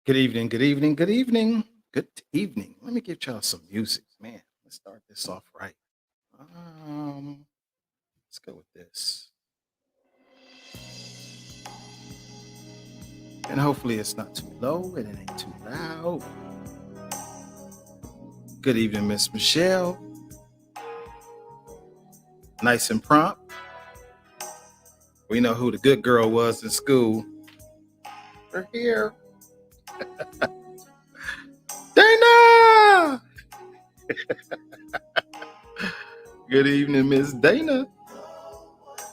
Good evening, good evening, good evening, good evening. Let me get y'all some music, man. Let's start this off right. Um, let's go with this, and hopefully it's not too low and it ain't too loud. Good evening, Miss Michelle. Nice and prompt. We know who the good girl was in school. We're here, Dana. Good evening, Miss Dana.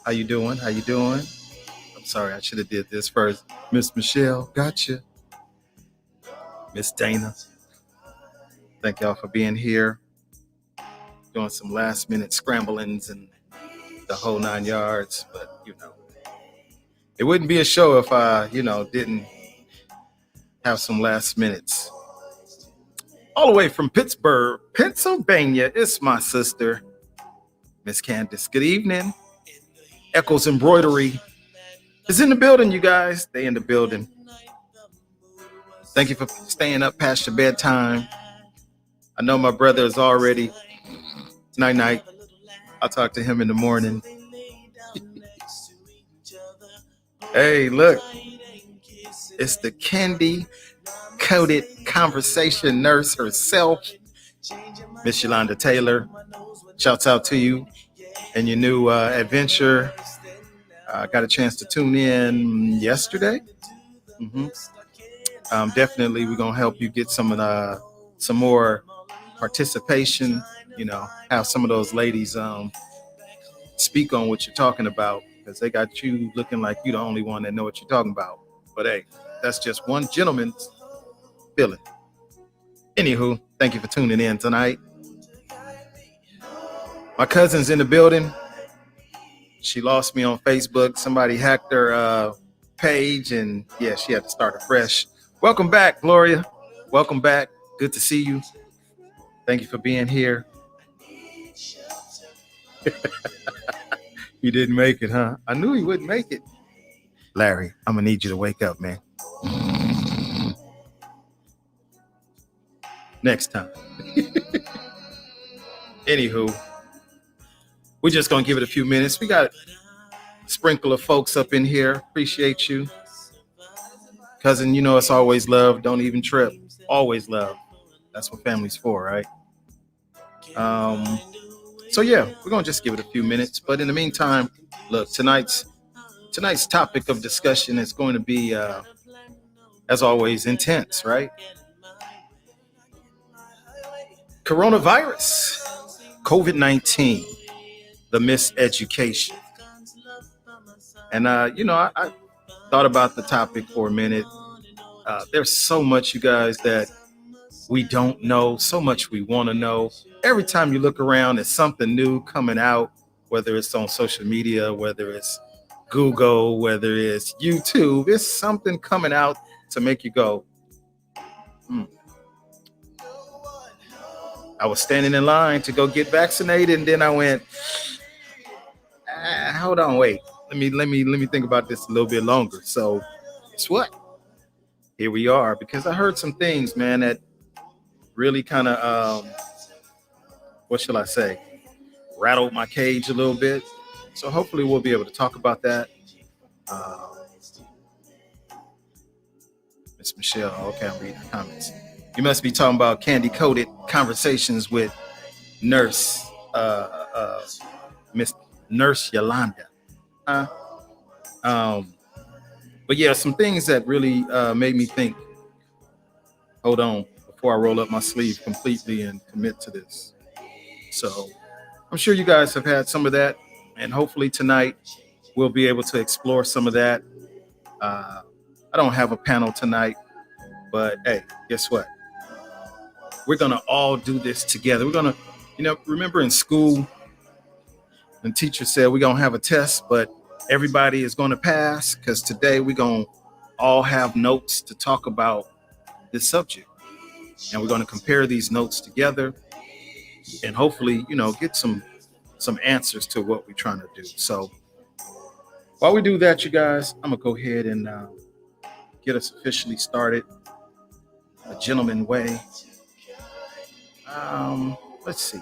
How you doing? How you doing? I'm sorry, I should have did this first. Miss Michelle, gotcha. Miss Dana, thank y'all for being here. Doing some last minute scramblings and the whole 9 yards, but it wouldn't be a show if I, didn't have some last minutes. All the way from Pittsburgh, Pennsylvania, it's my sister, Miss Candace. Good evening. Echoes Embroidery is in the building, you guys. They in the building. Thank you for staying up past your bedtime. I know my brother is already night. I'll talk to him in the morning. Hey, look. It's the candy-coated conversation nurse herself, Miss Yolanda Taylor. Shouts out to you and your new adventure. I got a chance to tune in yesterday. Definitely, we're gonna help you get some more participation. Have some of those ladies speak on what you're talking about, because they got you looking like you're the only one that know what you're talking about. But hey, that's just one gentleman's feeling. Anywho, thank you for tuning in tonight. My cousin's in the building. She lost me on Facebook. Somebody hacked her page, and yeah, she had to start afresh. Welcome back, Gloria. Welcome back. Good to see you. Thank you for being here. He didn't make it, huh? I knew he wouldn't make it. Larry, I'm going to need you to wake up, man. Next time. Anywho, we're just going to give it a few minutes. We got a sprinkle of folks up in here. Appreciate you. Cousin, it's always love. Don't even trip. Always love. That's what family's for, right? So yeah, we're going to just give it a few minutes. But in the meantime, look, tonight's topic of discussion is going to be, as always, intense, right? Coronavirus, COVID-19, the miseducation. And, I thought about the topic for a minute. There's so much, you guys, that we don't know, so much we want to know. Every time you look around, there's something new coming out, whether it's on social media, whether it's Google, whether it's YouTube. It's something coming out to make you go, I was standing in line to go get vaccinated, and then I went, hold on, wait. Let me think about this a little bit longer. So guess what? Here we are, because I heard some things, man, that really kind of, what shall I say, rattled my cage a little bit. So hopefully we'll be able to talk about that. Miss Michelle, okay, I'm reading the comments. You must be talking about candy-coated conversations with Miss Nurse Yolanda. But yeah, some things that really made me think, hold on, before I roll up my sleeve completely and commit to this. So I'm sure you guys have had some of that, and hopefully tonight we'll be able to explore some of that. I don't have a panel tonight, but hey, guess what? We're going to all do this together. We're going to, remember in school, the teacher said we're going to have a test, but everybody is going to pass, because today we're going to all have notes to talk about this subject. And we're going to compare these notes together and hopefully, get some answers to what we're trying to do. So while we do that, you guys, I'm going to go ahead and get us officially started. a gentleman way. Um, let's see.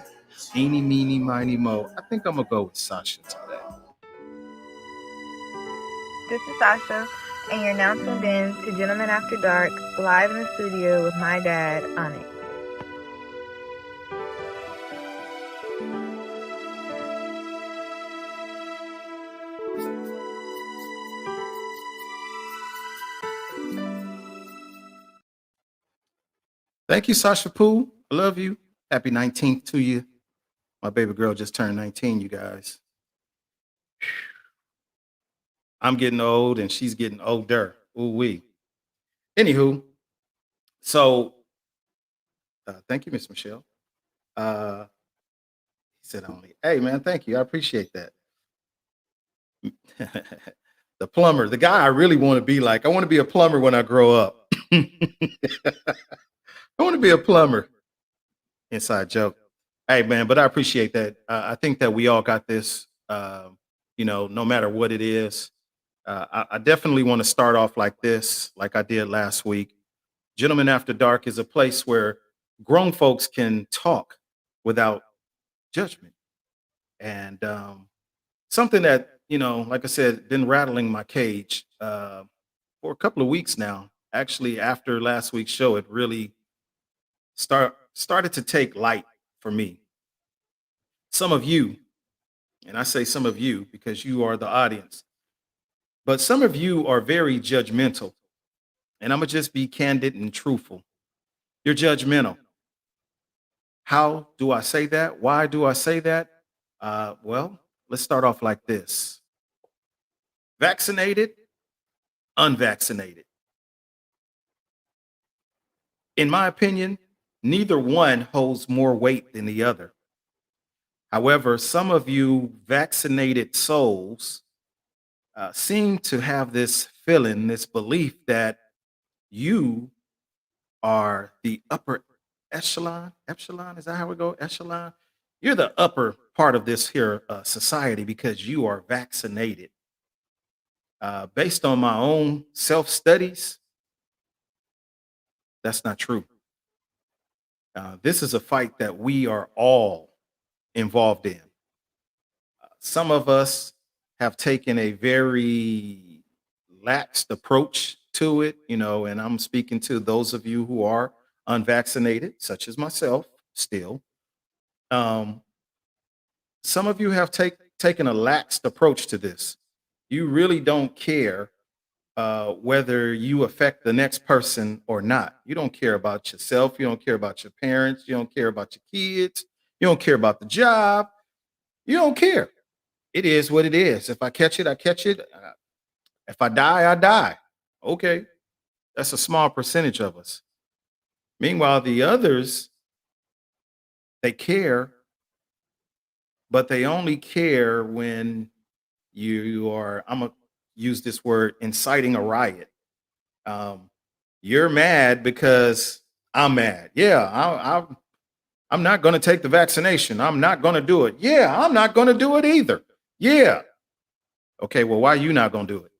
Eeny, meeny, miny, mo. I think I'm gonna go with Sasha today. This is Sasha, and you're now tuned in to Gentlemen After Dark, live in the studio with my dad, Tonite. Thank you, Sasha Pooh. I love you. Happy 19th to you. My baby girl just turned 19, you guys. I'm getting old and she's getting older. Ooh wee. Anywho, so thank you, Miss Michelle. Uh, he said only. Hey man, thank you. I appreciate that. The plumber, the guy I really want to be like. I want to be a plumber when I grow up. I want to be a plumber. Inside joke. Hey man, but I appreciate that. I think that we all got this. No matter what it is. I definitely want to start off like this, like I did last week. Gentlemen After Dark is a place where grown folks can talk without judgment. And something that, like I said, been rattling my cage for a couple of weeks now. Actually, after last week's show, it really started to take light for me. Some of you, and I say some of you because you are the audience, but some of you are very judgmental. And I'm gonna just be candid and truthful. You're judgmental. How do I say that? Why do I say that? Well, let's start off like this: vaccinated, unvaccinated. In my opinion, neither one holds more weight than the other. However, some of you vaccinated souls seem to have this feeling, this belief that you are the upper echelon. Echelon, is that how we go? Echelon. You're the upper part of this here society because you are vaccinated. Based on my own self studies, that's not true. This is a fight that we are all involved in. Some of us have taken a very laxed approach to it, and I'm speaking to those of you who are unvaccinated, such as myself, still. Um, some of you have taken a laxed approach to this. You really don't care whether you affect the next person or not. You don't care about yourself. You don't care about your parents. You don't care about your kids. You don't care about the job. You don't care. It is what it is. If I catch it, I catch it. If I die, I die. Okay. That's a small percentage of us. Meanwhile, the others, they care, but they only care when you are, I'm going to use this word, inciting a riot. Um, you're mad because I'm mad. Yeah, I'm not going to take the vaccination. I'm not going to do it. Yeah, I'm not going to do it either. Yeah. Okay, well, why are you not going to do it?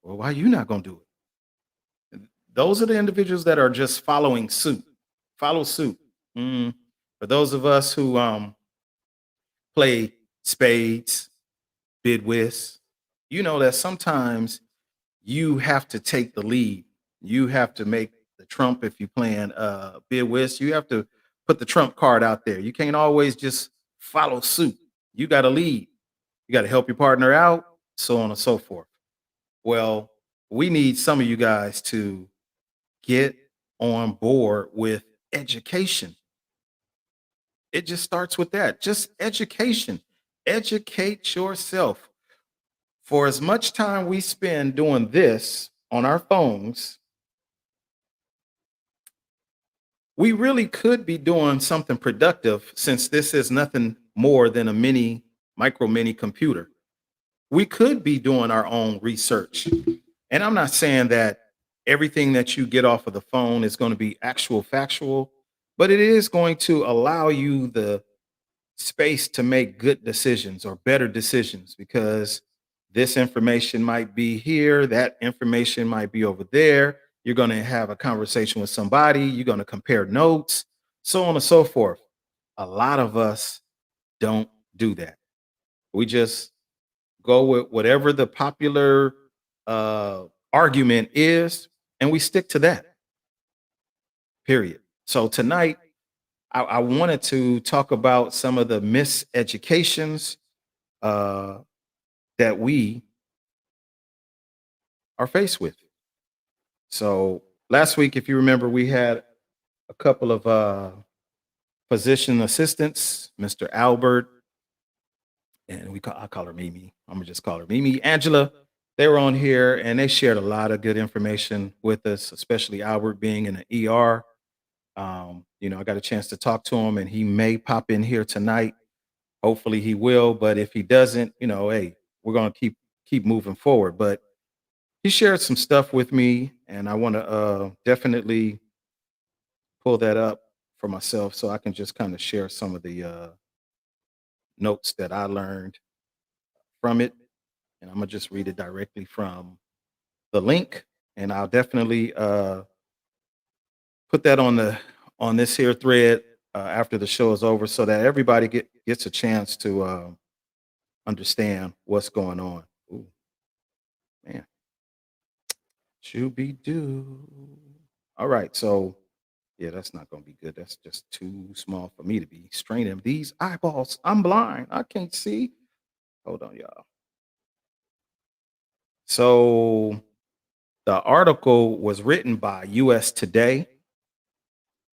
Well, why are you not going to do it? Those are the individuals that are just following suit. Follow suit. Mm. For those of us who play spades, bid whist, you know that sometimes you have to take the lead. You have to make the trump if you playing bid whist. You have to put the trump card out there. You can't always just follow suit. You got to lead. You got to help your partner out, so on and so forth. Well, we need some of you guys to get on board with education. It just starts with that. Just education. Educate yourself. For as much time we spend doing this on our phones, we really could be doing something productive since this is nothing more than a mini computer. We could be doing our own research. And I'm not saying that everything that you get off of the phone is going to be actual factual, but it is going to allow you the space to make good decisions or better decisions because this information might be here, that information might be over there. You're going to have a conversation with somebody. You're going to compare notes, so on and so forth. A lot of us don't do that. We just go with whatever the popular uh, argument is, and we stick to that. Period. So tonight, I wanted to talk about some of the miseducations uh, that we are faced with. So last week, if you remember, we had a couple of physician assistants, Mr. Albert, and I call her Mimi. I'm gonna just call her Mimi. Angela, they were on here and they shared a lot of good information with us, especially Albert being in the ER. I got a chance to talk to him, and he may pop in here tonight. Hopefully, he will. But if he doesn't, hey, we're gonna keep moving forward. But he shared some stuff with me, and I want to definitely pull that up for myself so I can just kind of share some of the notes that I learned from it. And I'm gonna just read it directly from the link, and I'll definitely put that on this here thread after the show is over, so that everybody gets a chance to understand what's going on. Ooh, man, be doo. All right, so yeah, that's not gonna be good. That's just too small for me to be straining these eyeballs. I'm blind. I can't see. Hold on, y'all. So the article was written by US Today,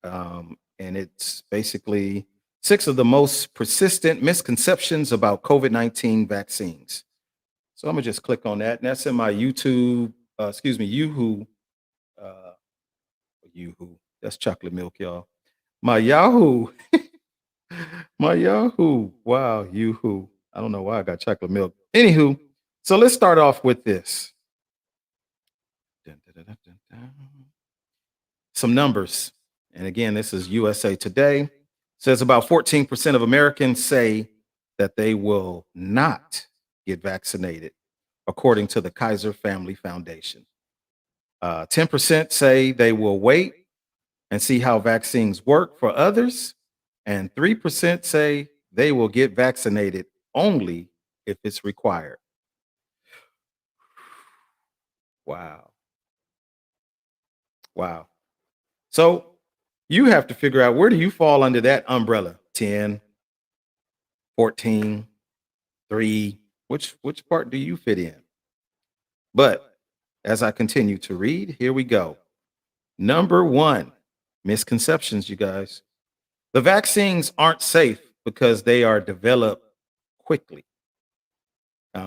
and it's basically six of the most persistent misconceptions about COVID-19 vaccines. So I'm gonna just click on that, and that's in my YouTube, Yahoo, uh, Yahoo. That's chocolate milk, y'all. My Yahoo, my Yahoo. Wow, Yahoo. I don't know why I got chocolate milk. Anywho, so let's start off with this. Dun, dun, dun, dun, dun, dun. Some numbers. And again, this is USA Today. Says about 14% of Americans say that they will not get vaccinated, according to the Kaiser Family Foundation. 10% say they will wait and see how vaccines work for others. And 3% say they will get vaccinated only if it's required. Wow. Wow. So you have to figure out, where do you fall under that umbrella? 10, 14, 3. Which part do you fit in? But as I continue to read, here we go. Number 1, misconceptions, you guys. The vaccines aren't safe because they are developed quickly.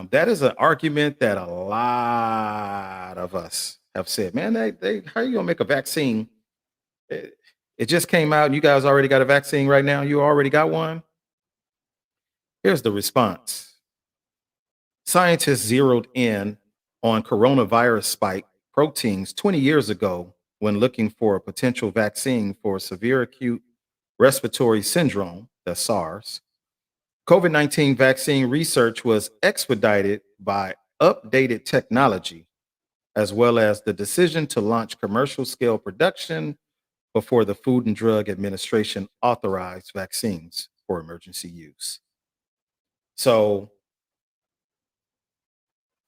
That is an argument that a lot of us have said. Man, how are you gonna make a vaccine? It, it just came out, and you guys already got a vaccine right now. You already got one. Here's the response. Scientists zeroed in on coronavirus spike proteins 20 years ago when looking for a potential vaccine for severe acute respiratory syndrome, the SARS. COVID-19 vaccine research was expedited by updated technology, as well as the decision to launch commercial scale production before the Food and Drug Administration authorized vaccines for emergency use. So,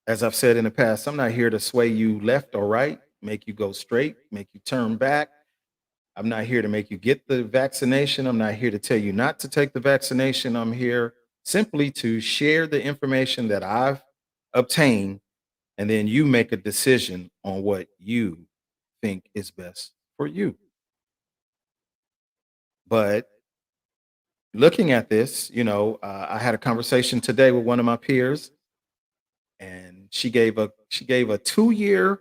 as I've said in the past, I'm not here to sway you left or right, make you go straight, make you turn back. I'm not here to make you get the vaccination. I'm not here to tell you not to take the vaccination. I'm here simply to share the information that I've obtained, and then you make a decision on what you think is best for you. But looking at this, I had a conversation today with one of my peers, and she gave a 2-year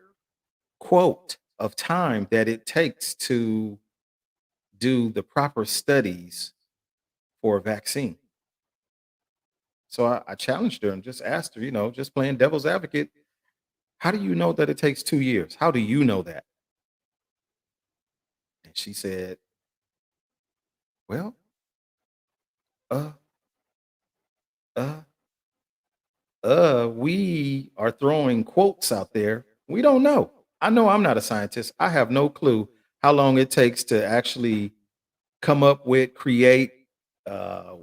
quote of time that it takes to do the proper studies for a vaccine. So I challenged her and just asked her, just playing devil's advocate, how do you know that it takes 2 years? How do you know that? And she said, well, uh, uh, we are throwing quotes out there. We don't know. I know I'm not a scientist. I have no clue how long it takes to actually come up with, create, uh,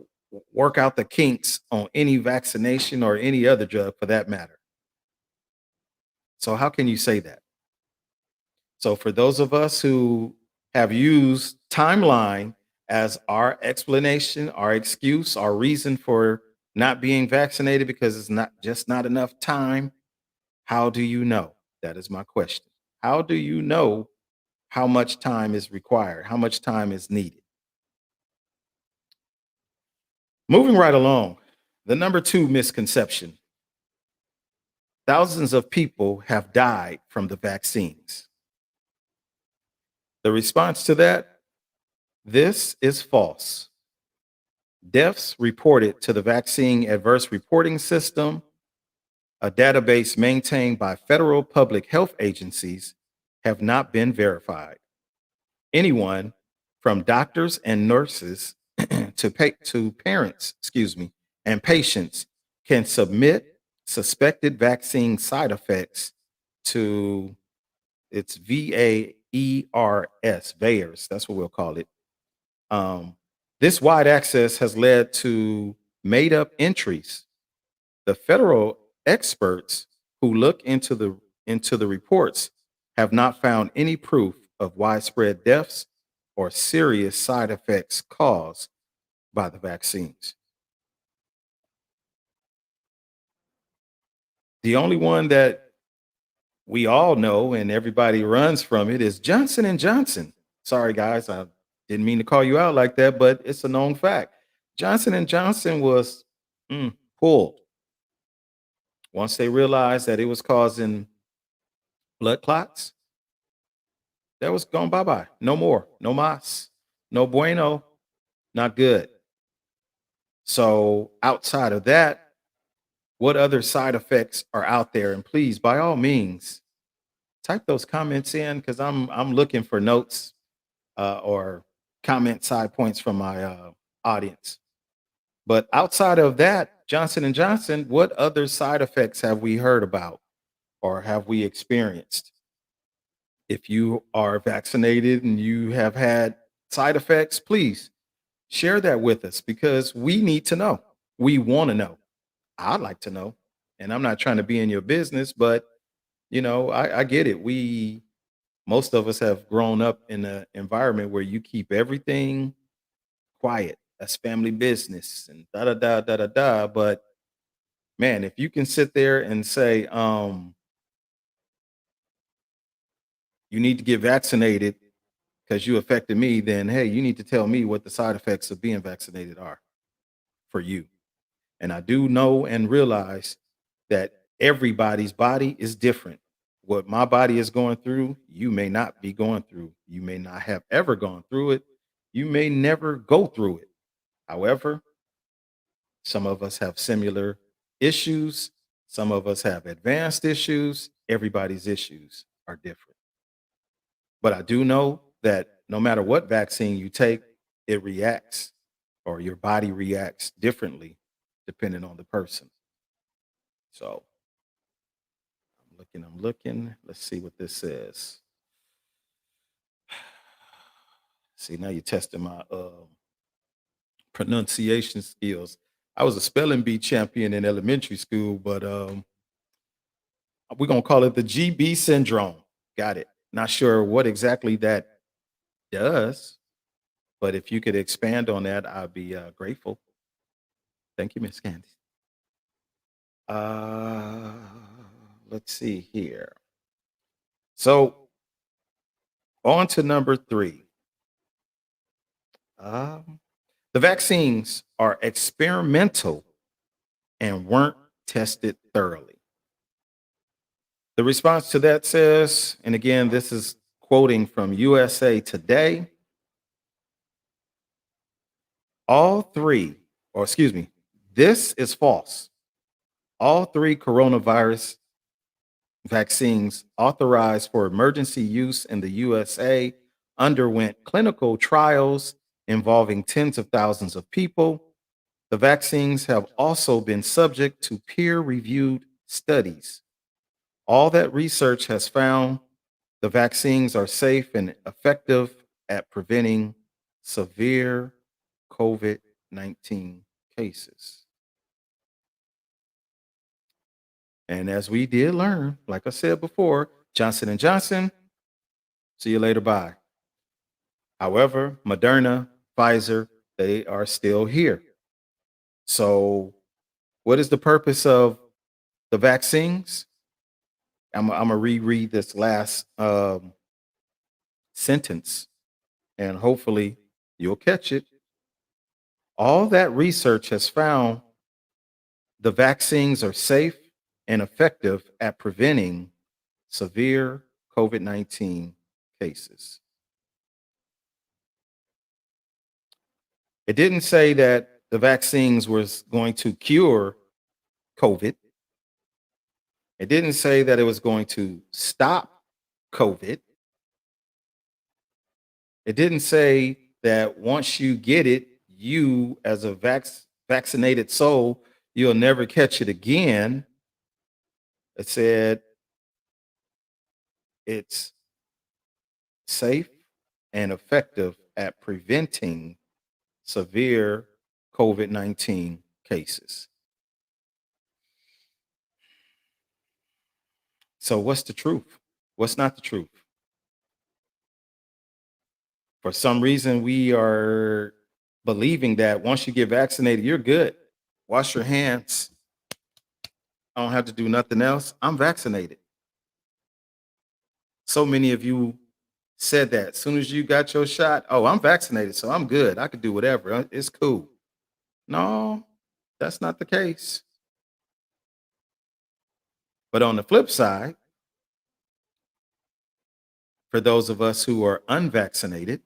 work out the kinks on any vaccination or any other drug for that matter. So how can you say that? So for those of us who have used timeline as our explanation, our excuse, our reason for not being vaccinated because it's not enough time, how do you know? That is my question. How do you know how much time is required? How much time is needed? Moving right along, the number two misconception: thousands of people have died from the vaccines. The response to that: this is false. Deaths reported to the Vaccine Adverse Reporting System, a database maintained by federal public health agencies, have not been verified. Anyone from doctors and nurses to parents, and patients can submit suspected vaccine side effects to it's VAERS, that's what we'll call it. Um, this wide access has led to made up entries. The federal experts who look into the reports have not found any proof of widespread deaths or serious side effects caused by the vaccines. The only one that we all know and everybody runs from it is Johnson and Johnson. Sorry guys, I didn't mean to call you out like that, but it's a known fact. Johnson and Johnson was pulled once they realized that it was causing blood clots. That was gone bye bye. No more. No mas. No bueno. Not good. So outside of that, what other side effects are out there? And please, by all means, type those comments in because I'm looking for notes or comment side points from my audience. But outside of that, Johnson and Johnson, what other side effects have we heard about or have we experienced? If you are vaccinated and you have had side effects, please share that with us because we need to know. We want to know. I'd like to know. And I'm not trying to be in your business, but I get it. Most of us have grown up in an environment where you keep everything quiet. That's family business and da da da da da da. But man, if you can sit there and say, you need to get vaccinated because you affected me, then hey, you need to tell me what the side effects of being vaccinated are for you. And I do know and realize that everybody's body is different. What my body is going through, you may not be going through. You may not have ever gone through it. You may never go through it. However, some of us have similar issues. Some of us have advanced issues. Everybody's issues are different. But I do know that no matter what vaccine you take, it reacts or your body reacts differently depending on the person. So I'm looking. Let's see what this says. See, now you're testing my pronunciation skills. I was a spelling bee champion in elementary school, but we're gonna call it the GB syndrome. Got it. Not sure what exactly that does, but if you could expand on that, I'd be grateful. Thank you, Miss Candy. Uh, let's see here. So on to number three. Um, the vaccines are experimental and weren't tested thoroughly. The response to that says, and again, this is quoting from USA Today, all three, or excuse me, this is false. All three coronavirus vaccines authorized for emergency use in the USA underwent clinical trials involving tens of thousands of people. The vaccines have also been subject to peer reviewed studies. All that research has found The vaccines are safe and effective at preventing severe COVID 19 cases. And as we did learn, like I said before, Johnson and Johnson, see you later, bye. However, Moderna, Pfizer, they are still here. So, what is the purpose of the vaccines? I'm gonna reread this last sentence, and hopefully you'll catch it. All that research has found the vaccines are safe and effective at preventing severe COVID 19 cases. It didn't say that the vaccines was going to cure COVID. It didn't say that it was going to stop COVID. It didn't say that once you get it, you as a vaccinated soul, you'll never catch it again. It said it's safe and effective at preventing severe COVID 19 cases. So, what's the truth? What's not the truth? For some reason, we are believing that once you get vaccinated, you're good. Wash your hands. I don't have to do nothing else. I'm vaccinated. So many of you said that as soon as you got your shot, oh, I'm vaccinated, so I'm good. I could do whatever. It's cool. No, that's not the case. But on the flip side, for those of us who are unvaccinated,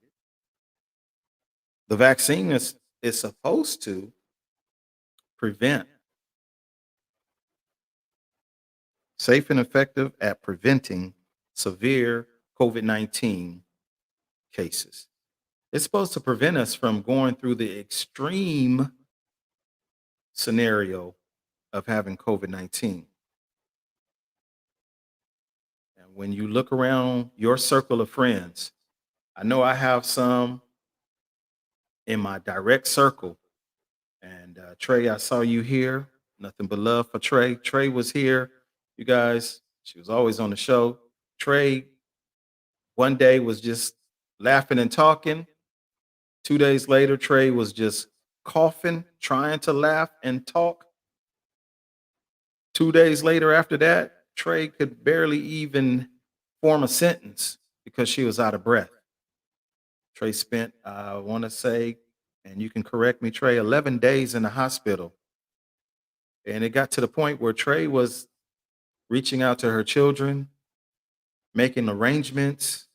the vaccine is supposed to prevent, safe and effective at preventing severe COVID 19 cases. It's supposed to prevent us from going through the extreme scenario of having COVID 19. And when you look around your circle of friends, I know I have some in my direct circle. And Trey, I saw you here. Nothing but love for Trey. Trey was here. You guys, she was always on the show. Trey one day was just laughing and talking. 2 days later, Trey was just coughing, trying to laugh and talk. 2 days later, after that, Trey could barely even form a sentence because she was out of breath. Trey spent, I want to say, and you can correct me, Trey, 11 days in the hospital. And it got to the point where Trey was reaching out to her children, making arrangements,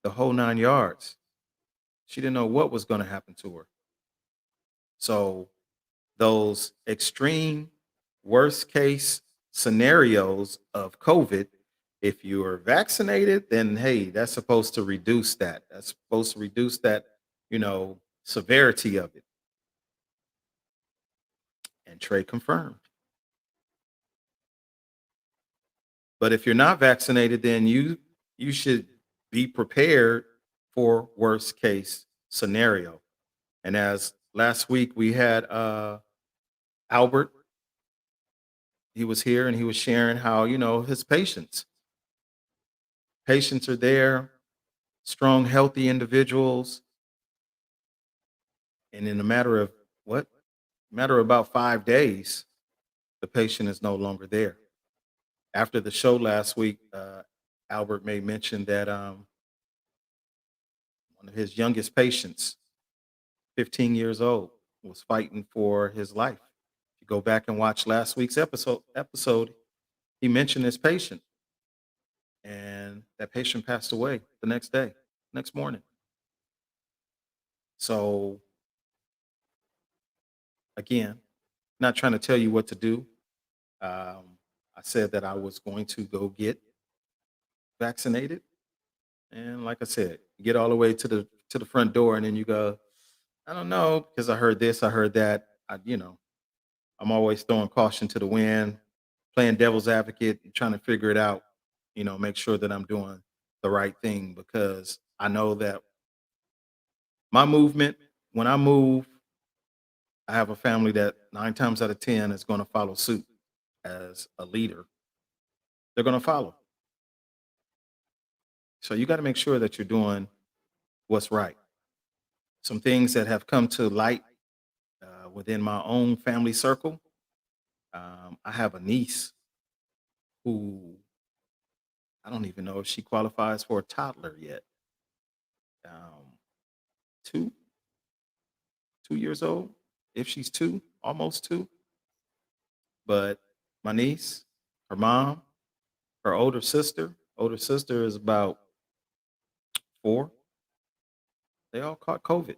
the whole 9 yards. She didn't know what was going to happen to her. So, those extreme worst case scenarios of COVID, if you are vaccinated, then hey, that's supposed to reduce that. That's supposed to reduce that, severity of it. And Trey confirmed. But if you're not vaccinated, then you should be prepared for worst case scenario. And as last week we had Albert, he was here and he was sharing how, his patients are there, strong, healthy individuals. And in a matter of what? Matter of about 5 days, the patient is no longer there. After the show last week, Albert made mention that one of his youngest patients, 15 years old, was fighting for his life. If you go back and watch last week's episode, he mentioned his patient, and that patient passed away the next day, next morning. So again, not trying to tell you what to do. I said that I was going to go get vaccinated, and like I said, get all the way to the front door, and then you go, I don't know, because I heard this, I heard that. I'm always throwing caution to the wind, playing devil's advocate, and trying to figure it out. Make sure that I'm doing the right thing, because I know that my movement, when I move, I have a family that 9 times out of 10 is going to follow suit. As a leader, they're going to follow. So you got to make sure that you're doing what's right. Some things that have come to light within my own family circle. I have a niece who, I don't even know if she qualifies for a toddler yet. Um, two, 2 years old, if she's two, almost two. But my niece, her mom, her older sister is about four. They all caught COVID.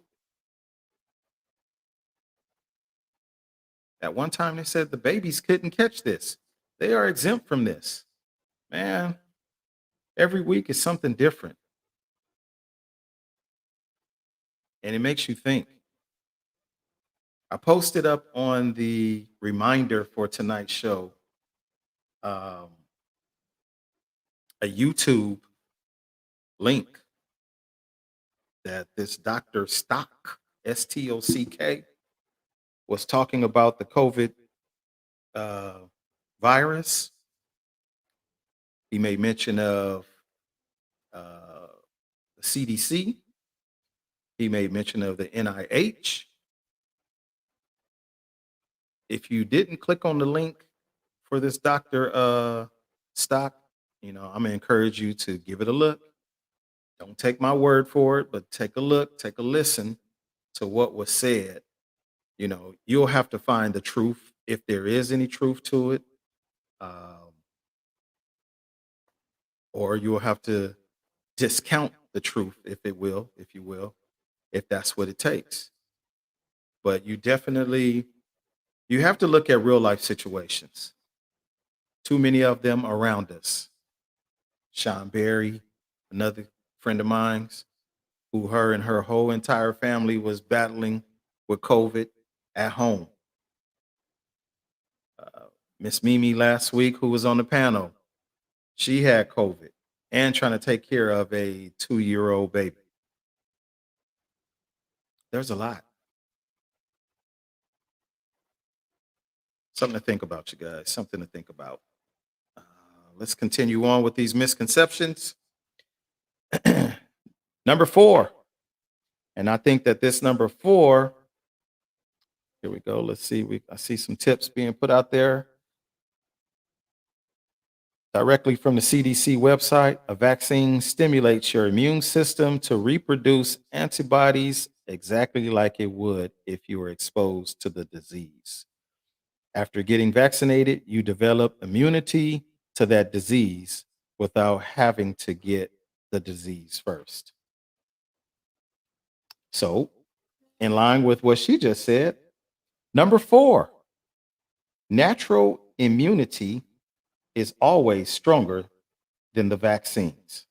At one time, they said the babies couldn't catch this. They are exempt from this. Man, every week is something different. And it makes you think. I posted up on the reminder for tonight's show um, a YouTube link that this Dr. Stock, Stock, was talking about the COVID uh, virus. He made mention of uh, the CDC. He made mention of the NIH. If you didn't click on the link for this Dr. Stock, I'm gonna encourage you to give it a look. Don't take my word for it, but take a look, take a listen to what was said. You'll have to find the truth if there is any truth to it, um, or you'll have to discount the truth, if you will, if that's what it takes. But you have to look at real life situations. Too many of them around us. Sean Berry, another friend of mine's, who her and her whole entire family was battling with COVID at home. Uh, Miss Mimi last week, who was on the panel, she had COVID and trying to take care of a 2-year-old baby. There's a lot. Something to think about, you guys. Something to think about. Uh, let's continue on with these misconceptions. Number 4. And I think that this number 4, here we go. Let's see. I see some tips being put out there directly from the CDC website. A vaccine stimulates your immune system to reproduce antibodies exactly like it would if you were exposed to the disease. After getting vaccinated, you develop immunity to that disease without having to get the disease first. So, in line with what she just said, number 4, natural immunity is always stronger than the vaccines.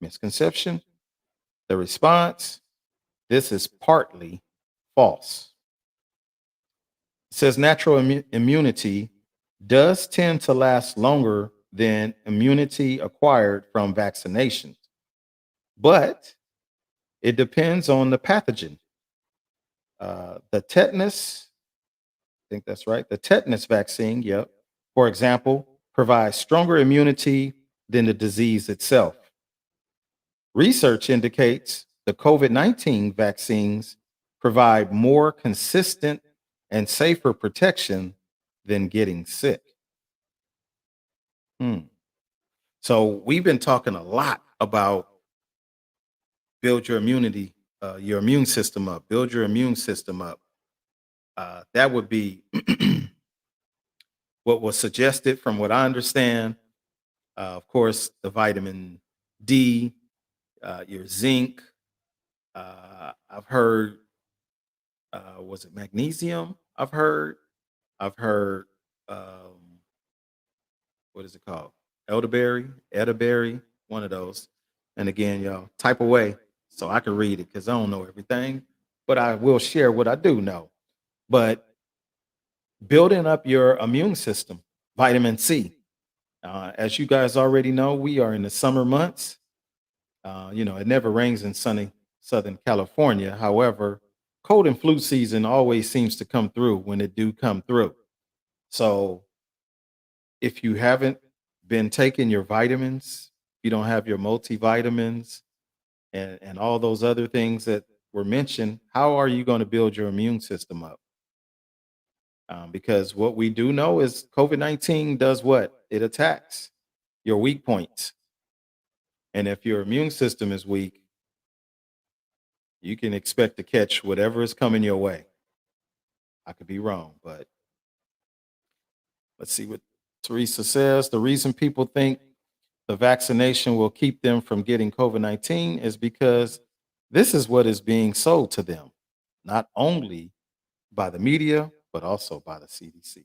Misconception. The response: this is partly false. It says natural immunity does tend to last longer than immunity acquired from vaccinations, but it depends on the pathogen. The tetanus, I think that's right, the tetanus vaccine, yep, for example, provides stronger immunity than the disease itself. Research indicates the COVID-19 vaccines provide more consistent and safer protection than getting sick. Hmm. So we've been talking a lot about build your immune system up, build your immune system up. That would be what was suggested from what I understand. Of course, the vitamin D, your zinc. I've heard, was it magnesium? I've heard, um, what is it called? Elderberry, one of those. And again, y'all, type away so I can read it because I don't know everything, but I will share what I do know. But building up your immune system, vitamin C. As you guys already know, we are in the summer months. It never rains in sunny Southern California. However, cold and flu season always seems to come through when it do come through. So if you haven't been taking your vitamins, you don't have your multivitamins and all those other things that were mentioned, how are you going to build your immune system up? Because what we do know is COVID-19 does what? It attacks your weak points. And if your immune system is weak, you can expect to catch whatever is coming your way. I could be wrong, but let's see what Teresa says. The reason people think the vaccination will keep them from getting COVID-19 is because this is what is being sold to them, not only by the media, but also by the CDC.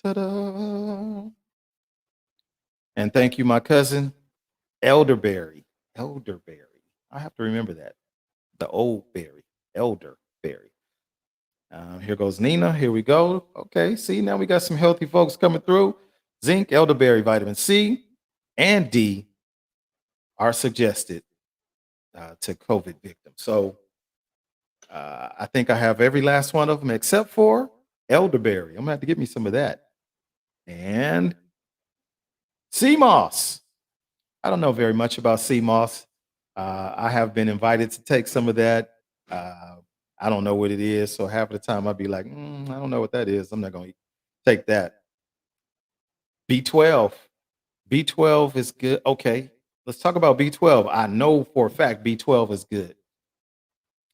Ta-da! And thank you, my cousin, Elderberry. Elderberry. I have to remember that. The old berry. Elderberry. Here goes Nina. Here we go. Okay, see, now we got some healthy folks coming through. Zinc, elderberry, vitamin C, and D are suggested to COVID victims. So I think I have every last one of them except for elderberry. I'm gonna have to get me some of that. And sea moss. I don't know very much about sea moss. I have been invited to take some of that. Uh, I don't know what it is, so half of the time I'd be like, I don't know what that is. I'm not going to take that. B12. B12 is good. Okay, let's talk about B12. I know for a fact B12 is good.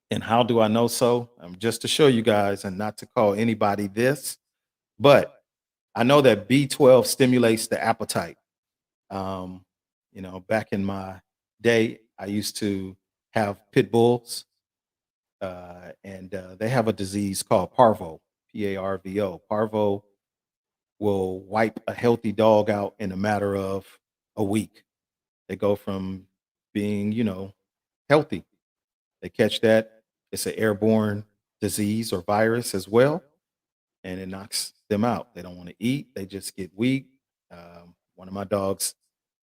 And how do I know so? Just to show you guys and not to call anybody this, but I know that B12 stimulates the appetite. Um, back in my day, I used to have pit bulls, and they have a disease called parvo, Parvo. Parvo will wipe a healthy dog out in a matter of a week. They go from being, healthy. They catch that. It's an airborne disease or virus as well, and it knocks them out. They don't want to eat. They just get weak. One of my dogs,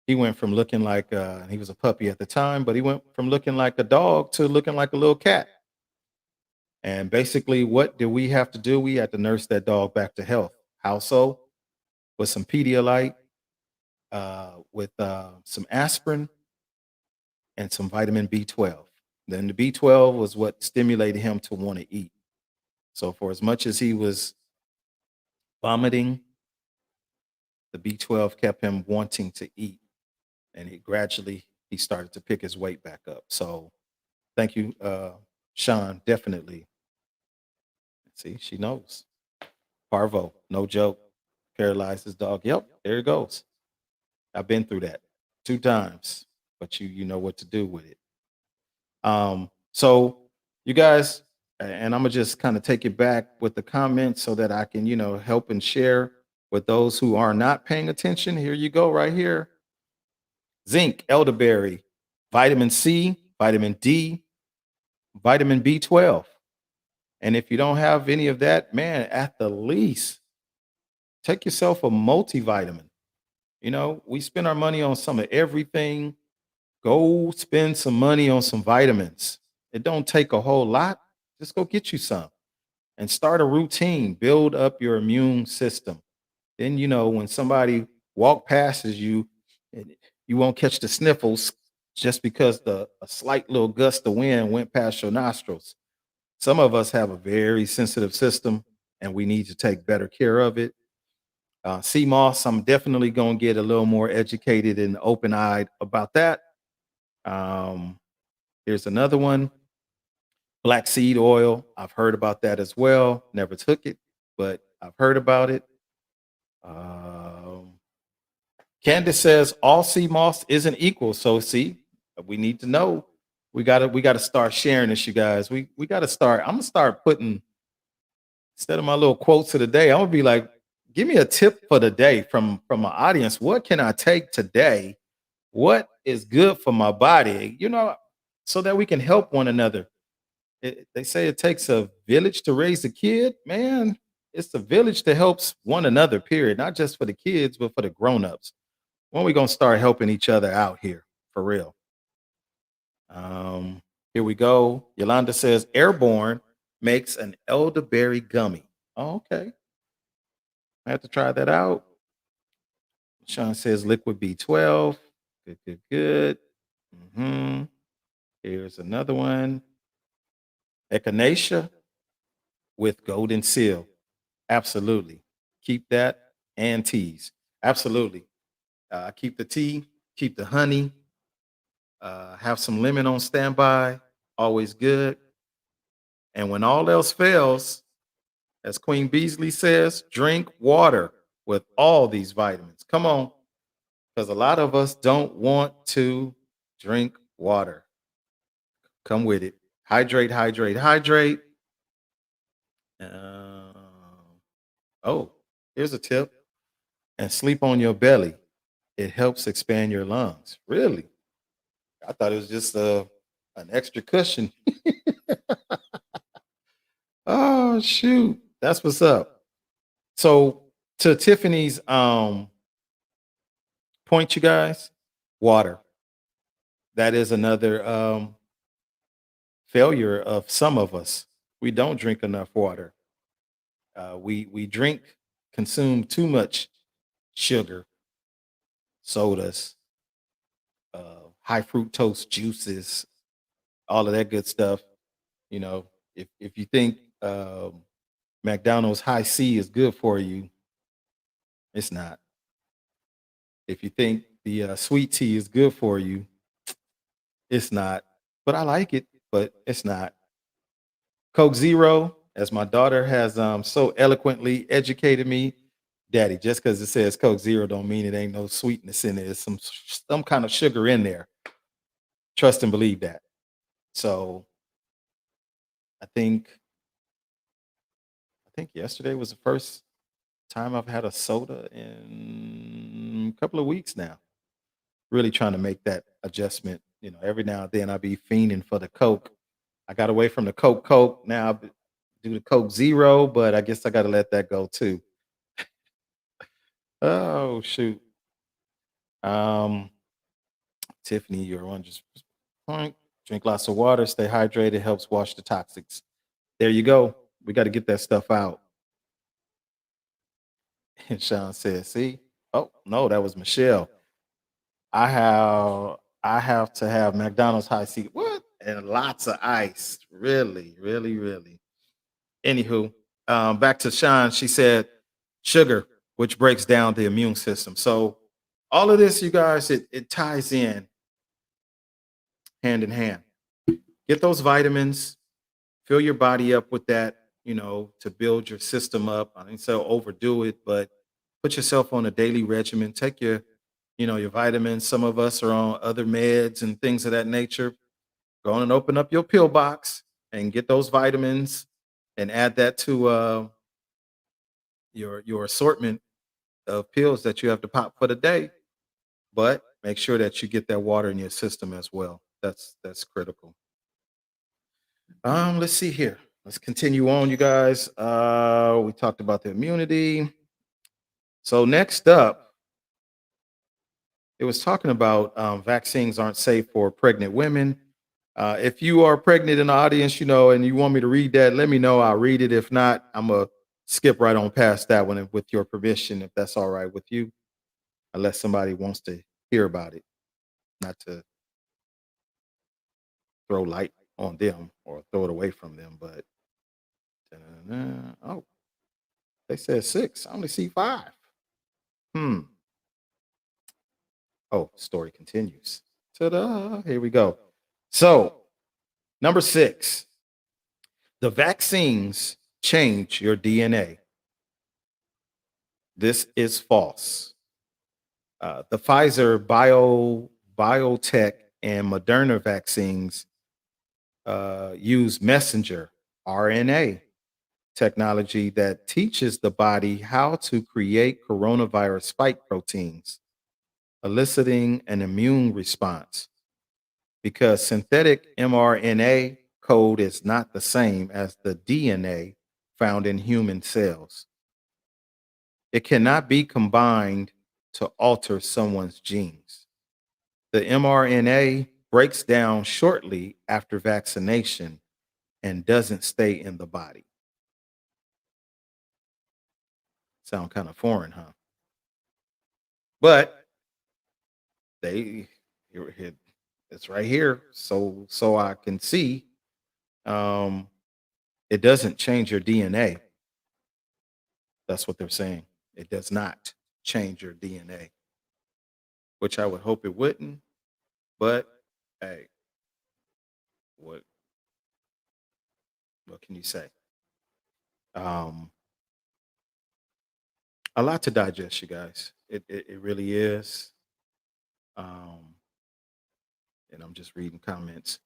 he went from looking like he was a puppy at the time, but he went from looking like a dog to looking like a little cat. And basically, what do we have to do? We had to nurse that dog back to health. How so? With some Pedialyte, with some aspirin, and some vitamin B12. Then the B12 was what stimulated him to want to eat. So for as much as he was vomiting, the B12 kept him wanting to eat, and he started to pick his weight back up. So thank you, Sean. Definitely. See, she knows. Parvo, no joke. Paralyzed his dog. Yep, there it goes. I've been through that 2 times, but you know what to do with it. So you guys, and I'm gonna just kind of take it back with the comments so that I can, help and share with those who are not paying attention. Here you go, right here. Zinc, elderberry, vitamin C, vitamin D, vitamin B12. And if you don't have any of that, man, at the least, take yourself a multivitamin. We spend our money on some of everything. Go spend some money on some vitamins. It don't take a whole lot. Just go get you some and start a routine. Build up your immune system. Then when somebody walk passes you, and you won't catch the sniffles just because a slight little gust of wind went past your nostrils. Some of us have a very sensitive system, and we need to take better care of it. CMOS, I'm definitely going to get a little more educated and open eyed about that. Um, Here's another one, black seed oil. I've heard about that as well. Never took it, but I've heard about it. Um, Candace says all sea moss isn't equal. So see, we need to know. We gotta start sharing this, you guys. We gotta start. I'm gonna start putting, instead of my little quotes of the day, I'm gonna be like, give me a tip for the day from my audience. What can I take today? What is good for my body? So that we can help one another. They say it takes a village to raise a kid. Man, it's a village that helps one another, period, not just for the kids, but for the grown-ups. When we gonna start helping each other out here for real? Um, Here we go. Yolanda says Airborne makes an elderberry gummy. Oh, okay. I have to try that out. Sean says liquid B12. Good, good, good. hmm Here's another one. Echinacea with golden seal. Absolutely. Keep that and teas. Absolutely. Keep the tea, keep the honey, have some lemon on standby. Always good. And when all else fails, as Queen Beasley says, drink water with all these vitamins. Come on, because a lot of us don't want to drink water. Come with it. Hydrate, hydrate, hydrate. Oh, here's a tip. And sleep on your belly. It helps expand your lungs. Really? I thought it was just an extra cushion. Oh shoot. That's what's up. So to Tiffany's point, you guys, water. That is another failure of some of us. We don't drink enough water. We drink, consume too much sugar, sodas, high fructose juices, all of that good stuff. You know, if you think McDonald's high C is good for you, it's not. If you think the sweet tea is good for you, it's not. But I like it, but it's not. Coke Zero, as my daughter has so eloquently educated me, Daddy, just because it says Coke Zero don't mean it ain't no sweetness in it. It's some kind of sugar in there. Trust and believe that. So I think I think yesterday was the first time I've had a soda in a couple of weeks now. Really trying to make that adjustment. You know, every now and then I be fiending for the Coke. I got away from the Coke. Now do the Coke Zero, but I guess I got to let that go too. Oh shoot. Um, Tiffany, you're on just point. Drink lots of water, stay hydrated, helps wash the toxics. There you go. We got to get that stuff out. And Sean says, see, oh no, that was Michelle. I have to have McDonald's high C. What? And lots of ice. Really, really, really. Anywho, back to Sean. She said sugar, which breaks down the immune system. So all of this, you guys, it ties in hand in hand. Get those vitamins, fill your body up with that, you know, to build your system up. I didn't say overdo it, but put yourself on a daily regimen. Take your, you know, your vitamins. Some of us are on other meds and things of that nature. Go on and open up your pill box and get those vitamins and add that to your assortment of pills that you have to pop for the day. But make sure that you get that water in your system as well. That's critical. Let's see here. Let's continue on, you guys. We talked about the immunity. So next up, it was talking about vaccines aren't safe for pregnant women. If you are pregnant in the audience, you know, and you want me to read that, let me know. I'll read it. If not, I'm gonna skip right on past that one with your permission, if that's all right with you, unless somebody wants to hear about it, not to throw light on them or throw it away from them. But oh, they said six. I only see five. Hmm. Oh, story continues. Ta-da! Here we go. So, number six, the vaccines change your DNA. This is false. The Pfizer biotech and Moderna vaccines use messenger RNA technology that teaches the body how to create coronavirus spike proteins, eliciting an immune response. Because synthetic mRNA code is not the same as the DNA found in human cells. It cannot be combined to alter someone's genes. The mRNA breaks down shortly after vaccination and doesn't stay in the body. Sound kind of foreign, huh? But they it's right here, so I can see. Um, it doesn't change your DNA. That's what they're saying. It does not change your DNA, which I would hope it wouldn't. But hey, what what can you say? Um, a lot to digest, you guys. It really is. Um, and I'm just reading comments.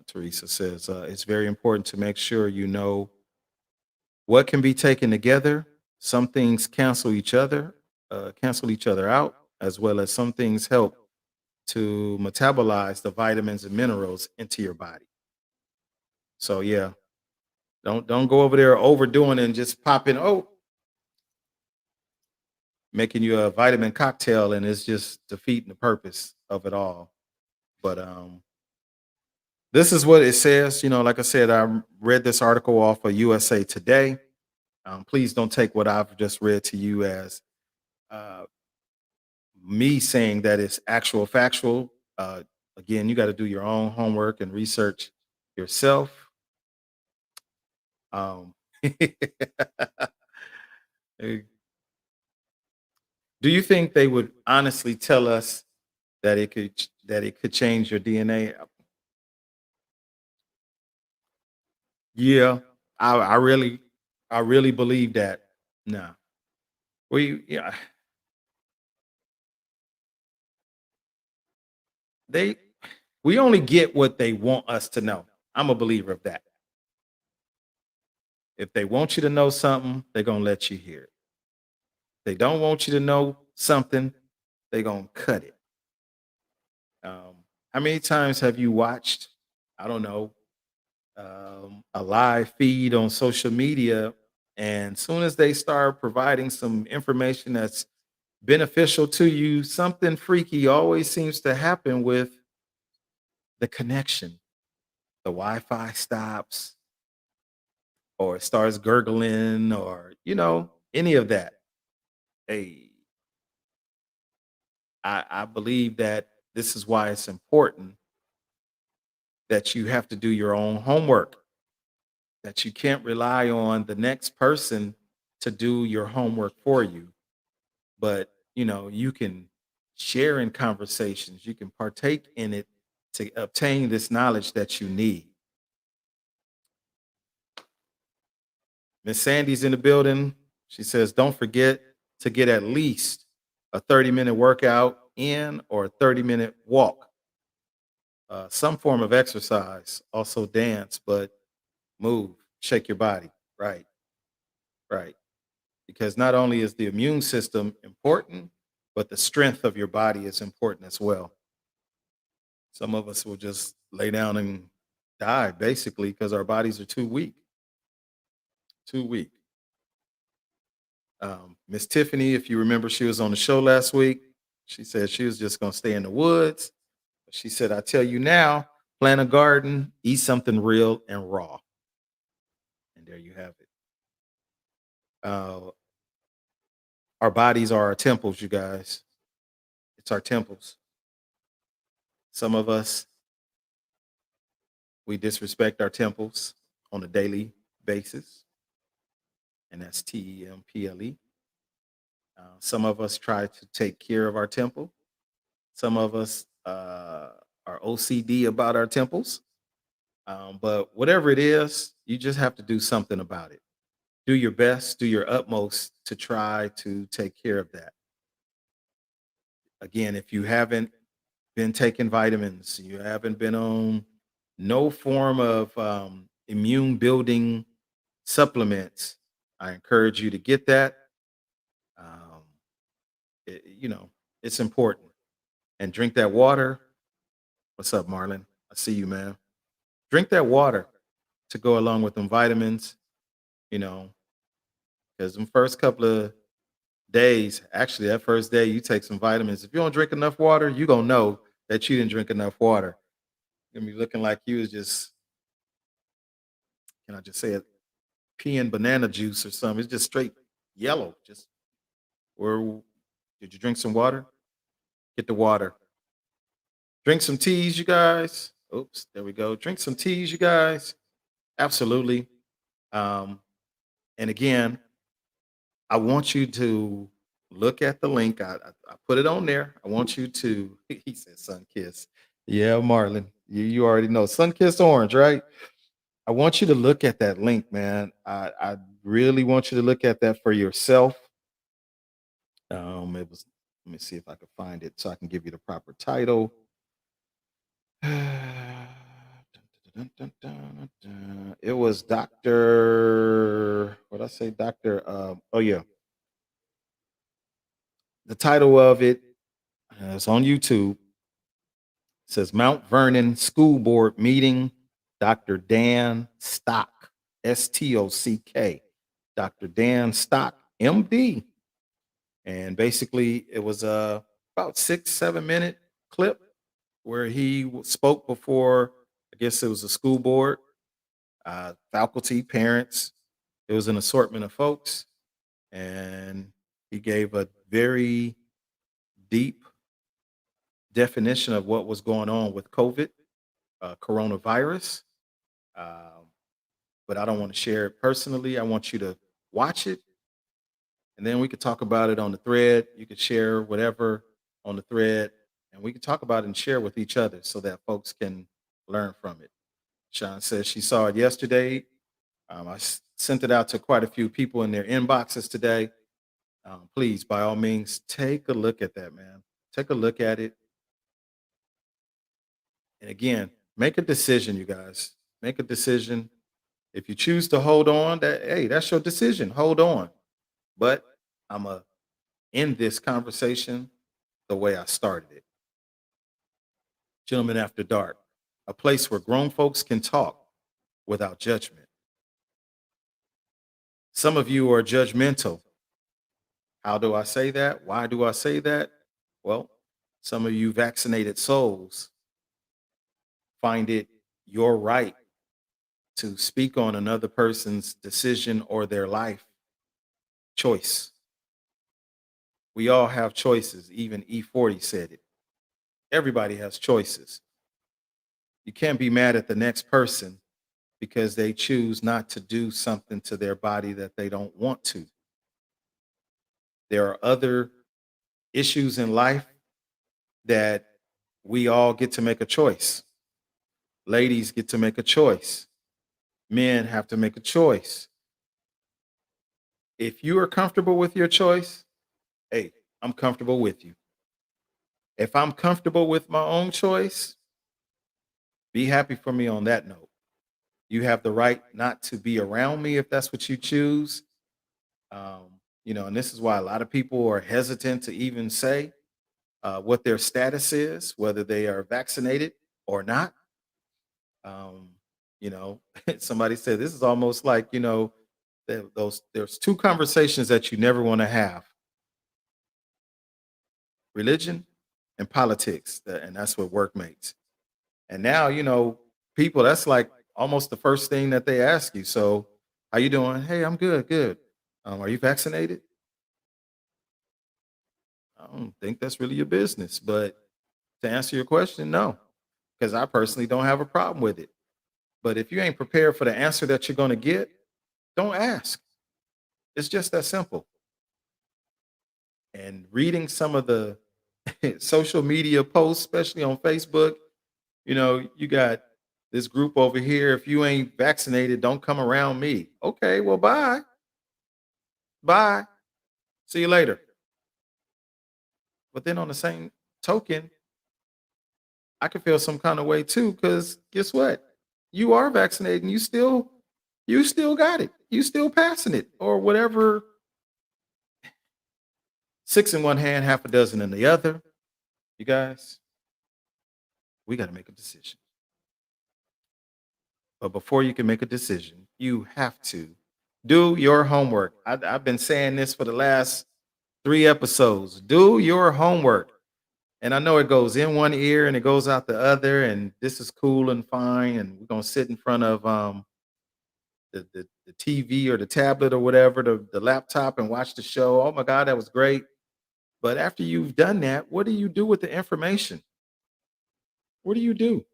Teresa says it's very important to make sure you know what can be taken together. Some things cancel each other out, as well as some things help to metabolize the vitamins and minerals into your body. So yeah, don't go over there overdoing it and just popping. Oh, making you a vitamin cocktail, and it's just defeating the purpose of it all. But this is what it says. Like I said, I read this article off of USA Today. Please don't take what I've just read to you as uh, me saying that it's actual factual. Again, you got to do your own homework and research yourself. Um, eh, do you think they would honestly tell us that it could change your DNA? Yeah, I really believe that. No, yeah, they we only get what they want us to know. I'm a believer of that. If they want you to know something, they're gonna let you hear it. They don't want you to know something, they're gonna cut it. How many times have you watched, I don't know, a live feed on social media, and soon as they start providing some information that's beneficial to you, something freaky always seems to happen with the connection. The Wi-Fi stops, or it starts gurgling, or any of that. Hey, I believe that this is why it's important that you have to do your own homework, that you can't rely on the next person to do your homework for you. But you can share in conversations, you can partake in it to obtain this knowledge that you need. Miss Sandy's in the building. She says, don't forget to get at least a 30-minute workout in, or a 30-minute walk, some form of exercise, also dance, but move, shake your body. Right, right. Because not only is the immune system important, but the strength of your body is important as well. Some of us will just lay down and die basically because our bodies are too weak, too weak. Miss Tiffany, if you remember, she was on the show last week. She said she was just going to stay in the woods. She said, I tell you now, plant a garden, eat something real and raw. And there you have it. Uh, our bodies are our temples, you guys. It's our temples. Some of us, we disrespect our temples on a daily basis, and that's TEMPLE. Some of us try to take care of our temple. Some of us are OCD about our temples. But whatever it is, you just have to do something about it. Do your best, do your utmost to try to take care of that. Again, if you haven't been taking vitamins, you haven't been on no form of immune building supplements, I encourage you to get that. Um, it- you know, it's important. And drink that water. What's up, Marlon? I see you, man. Drink that water to go along with them vitamins. you know, because the first couple of days, actually, that first day, you take some vitamins. If you don't drink enough water, you gonna know that you didn't drink enough water. You're gonna be looking like you was just, can I just say it, peeing banana juice or something. It's just straight yellow. Just, or did you drink some water? Get the water. Drink some teas, you guys. Oops, there we go. Drink some teas, you guys. Absolutely. Um, and again, I want you to look at the link. I put it on there. I want you to, he said sun kiss. Yeah, Marlon, you already know sun kissed orange, right? I want you to look at that link, man. I really want you to look at that for yourself. It was, let me see if I can find it so I can give you the proper title. It was Dr. What I say, Dr. Oh yeah, the title of it, it's on YouTube. It says Mount Vernon School Board Meeting. Dr. Dan Stock, Stock, Dr. Dan Stock, MD, and basically it was a about 6 7 minute clip where he spoke before. I guess it was a school board, faculty, parents. It was an assortment of folks, and he gave a very deep definition of what was going on with COVID, coronavirus. Um, but I don't want to share it personally. I want you to watch it, and then we could talk about it on the thread. You could share whatever on the thread, and we could talk about it and share with each other so that folks can learn from it. Sean says she saw it yesterday. Sent it out to quite a few people in their inboxes today. Please, by all means, take a look at that, man. Take a look at it. And again, make a decision, you guys. Make a decision. If you choose to hold on, that hey, that's your decision. Hold on. But I'm gonna end this conversation the way I started it. Gentlemen After Dark, a place where grown folks can talk without judgment. Some of you are judgmental. How do I say that? Why do I say that? Well, some of you vaccinated souls find it your right to speak on another person's decision or their life choice. We all have choices. Even E40 said it. Everybody has choices. You can't be mad at the next person because they choose not to do something to their body that they don't want to. There are other issues in life that we all get to make a choice. Ladies get to make a choice. Men have to make a choice. If you are comfortable with your choice, hey, I'm comfortable with you. If I'm comfortable with my own choice, be happy for me on that note. You have the right not to be around me if that's what you choose. And this is why a lot of people are hesitant to even say what their status is, whether they are vaccinated or not. Um, Somebody said this is almost like, there's two conversations that you never want to have: religion and politics, and that's what work makes. And now, people, that's like almost the first thing that they ask you. So, how you doing? Hey, I'm good, good. Are you vaccinated? I don't think that's really your business. But to answer your question, no, because I personally don't have a problem with it. But if you ain't prepared for the answer that you're going to get, don't ask. It's just that simple. And reading some of the social media posts, especially on Facebook, you got this group over here. If you ain't vaccinated, don't come around me. Okay, well, bye. Bye. See you later. But then on the same token, I could feel some kind of way too, because guess what? You are vaccinated and you still got it. You still passing it or whatever. Six in one hand, half a dozen in the other. You guys, we got to make a decision. But before you can make a decision, you have to Do your homework. I've been saying this for the last 3 episodes. Do your homework. And I know it goes in one ear and it goes out the other, and this is cool and fine. And we're gonna sit in front of the TV or the tablet or whatever, the laptop, and watch the show. Oh my God, that was great. But after you've done that, what do you do with the information? What do you do?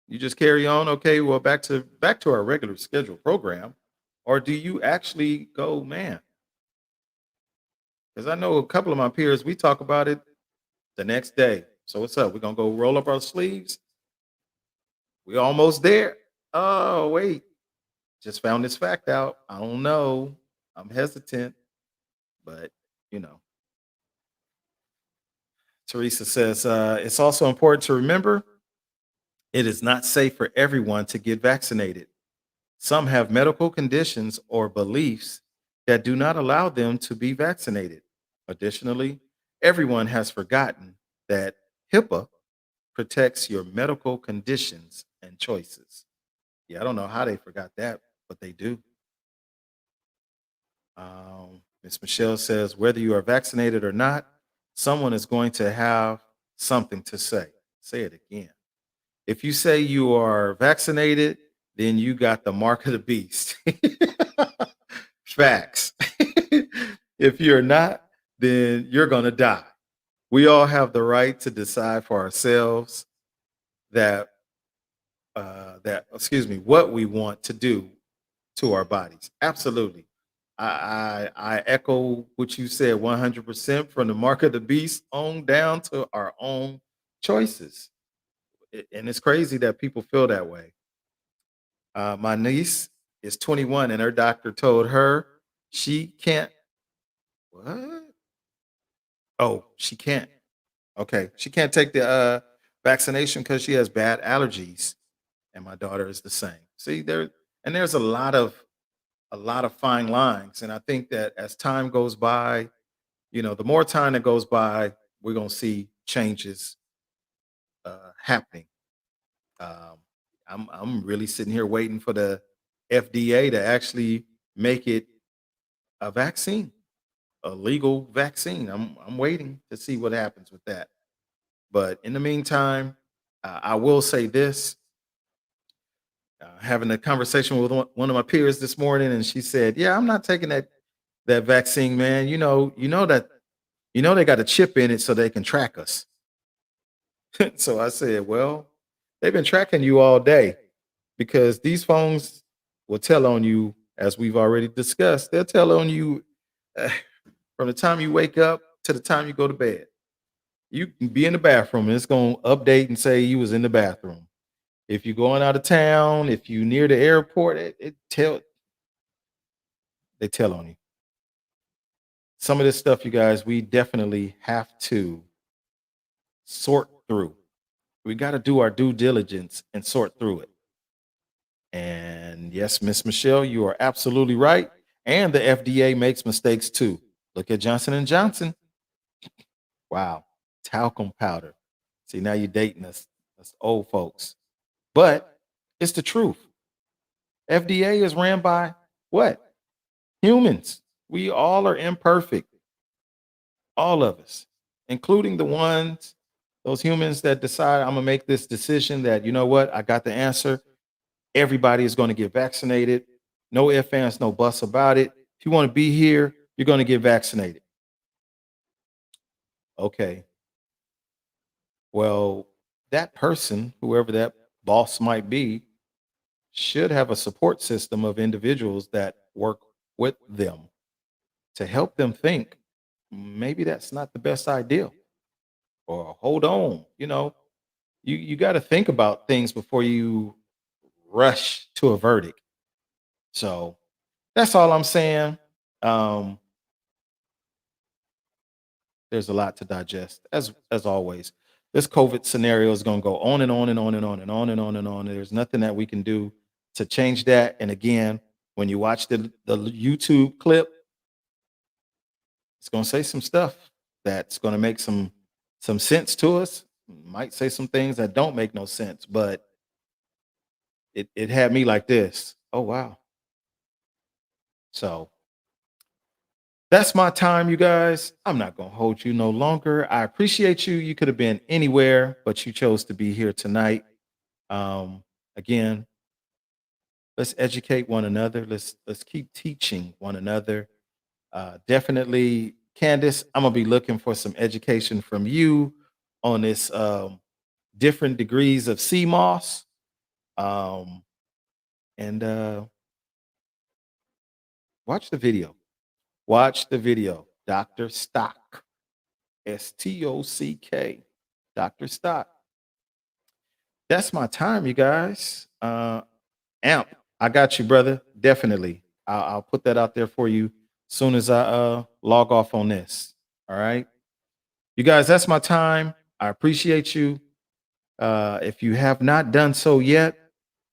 You just carry on. Okay, well, back to our regular scheduled program, or do you actually go, man? Because I know a couple of my peers, we talk about it the next day. So what's up? We're gonna go roll up our sleeves. We almost there. Oh wait, just found this fact out. I don't know. I'm hesitant, but you know. Teresa says it's also important to remember it is not safe for everyone to get vaccinated. Some have medical conditions or beliefs that do not allow them to be vaccinated. Additionally, everyone has forgotten that HIPAA protects your medical conditions and choices. Yeah, I don't know how they forgot that, but they do. Ms. Michelle says whether you are vaccinated or not, someone is going to have something to say. Say it again. If you say you are vaccinated, then you got the mark of the beast. Facts. If you're not, then you're going to die. We all have the right to decide for ourselves that what we want to do to our bodies. Absolutely. I echo what you said 100% from the mark of the beast on down to our own choices. And it's crazy that people feel that way. My niece is 21 and her doctor told her she can't. What? Oh, she can't. Okay. She can't take the vaccination because she has bad allergies. And my daughter is the same. See, there's a lot of fine lines. And I think that as time goes by, the more time that goes by, we're gonna see changes happening. Um, I'm really sitting here waiting for the FDA to actually make it a vaccine, a legal vaccine. I'm waiting to see what happens with that. But in the meantime, I will say this: having a conversation with one of my peers this morning, and she said, "Yeah, I'm not taking that vaccine, man. You know they got a chip in it so they can track us." So I said, "Well, they've been tracking you all day because these phones will tell on you, as we've already discussed. They'll tell on you uh, from the time you wake up to the time you go to bed. You can be in the bathroom and it's going to update and say you was in the bathroom. If you're going out of town, if you near the airport, they tell on you. Some of this stuff, you guys, we definitely have to sort through. We got to do our due diligence and sort through it. And yes, Miss Michelle, you are absolutely right. And the FDA makes mistakes too. Look at Johnson and Johnson. Wow, talcum powder. See, now you're dating us old folks. But it's the truth. FDA is ran by what? Humans. We all are imperfect, all of us, including those humans that decide I'm gonna make this decision that, you know what, I got the answer. Everybody is gonna get vaccinated. No ifs, ands, no buts about it. If you want to be here, you're gonna get vaccinated. Okay. Well, that person, whoever that boss might be, should have a support system of individuals that work with them to help them think maybe that's not the best idea, or hold on, you got to think about things before you rush to a verdict. So that's all I'm saying. um there's a lot to digest, as always. This COVID scenario is going to go on and on and on and on and on and on and on. There's nothing that we can do to change that. And again, when you watch the YouTube clip, it's going to say some stuff that's going to make some sense to us. Might say some things that don't make no sense, but it had me like this. Oh wow. So that's my time, you guys. I'm not going to hold you no longer. I appreciate you. You could have been anywhere, but you chose to be here tonight. Again, let's educate one another. Let's keep teaching one another. Definitely, Candace, I'm gonna be looking for some education from you on this different degrees of CMOS. Um, and watch the video. Watch the video. Dr. Stock. Stock. Dr. Stock. That's my time, you guys. Amp, I got you, brother. Definitely. I'll put that out there for you soon as I log off on this. All right. You guys, that's my time. I appreciate you. If you have not done so yet,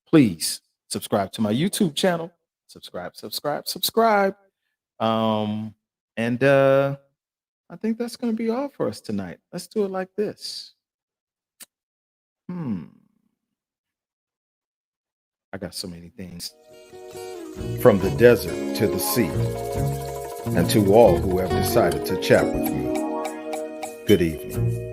please subscribe to my YouTube channel. Subscribe. And I think that's going to be all for us tonight. Let's do it like this. I got so many things. From the desert to the sea, and to all who have decided to chat with me, good evening.